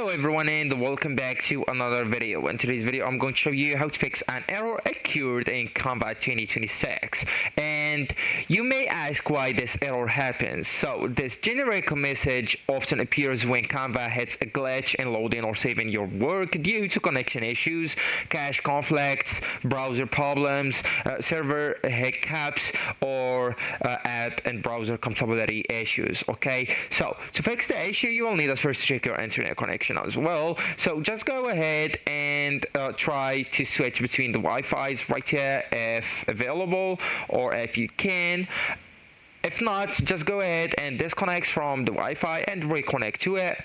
Hello everyone and welcome back to another video. In today's video I'm going to show you how to fix an error occurred in Canva 2026, and you may ask why this error happens. So this generic message often appears when Canva hits a glitch in loading or saving your work due to connection issues, cache conflicts, browser problems, server hiccups, or app and browser compatibility issues. Okay, so to fix the issue you will need to first check your internet connection as well. So just go ahead and try to switch between the Wi-Fi's right here if available, or if you can. If not, just go ahead and disconnect from the Wi-Fi and reconnect to it.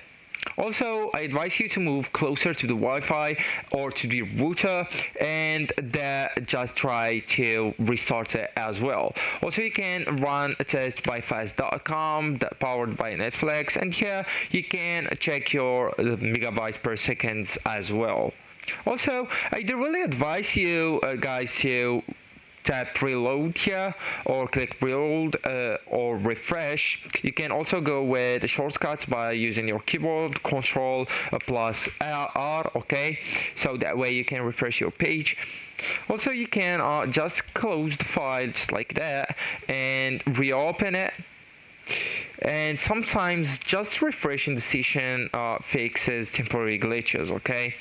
Also, I advise you to move closer to the Wi-Fi or to the router and just try to restart it as well. Also, you can run a test by fast.com powered by Netflix, and here you can check your megabytes per second as well. Also, I do really advise you guys to tap reload here or click reload or refresh. You can also go with the shortcuts by using your keyboard control plus R. Okay, so that way you can refresh your page. Also, you can just close the file just like that and reopen it. And sometimes just refreshing the session fixes temporary glitches. Okay,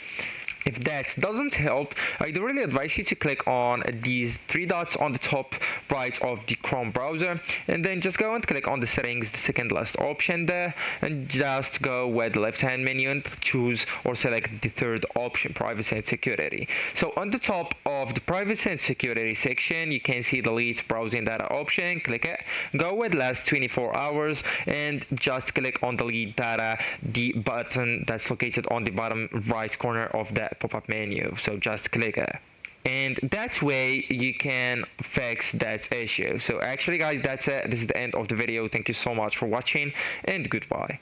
if that doesn't help, I do really advise you to click on these three dots on the top right of the Chrome browser, and then just go and click on the settings, the second last option there, and just go with the left hand menu and choose or select the third option, privacy and security. So on the top of the privacy and security section, you can see delete browsing data option. Click it, go with last 24 hours, and just click on delete data, the button that's located on the bottom right corner of that pop-up menu. So just click it, and that way you can fix that issue. So actually guys, that's it. This is the end of the video. Thank you so much for watching, and goodbye.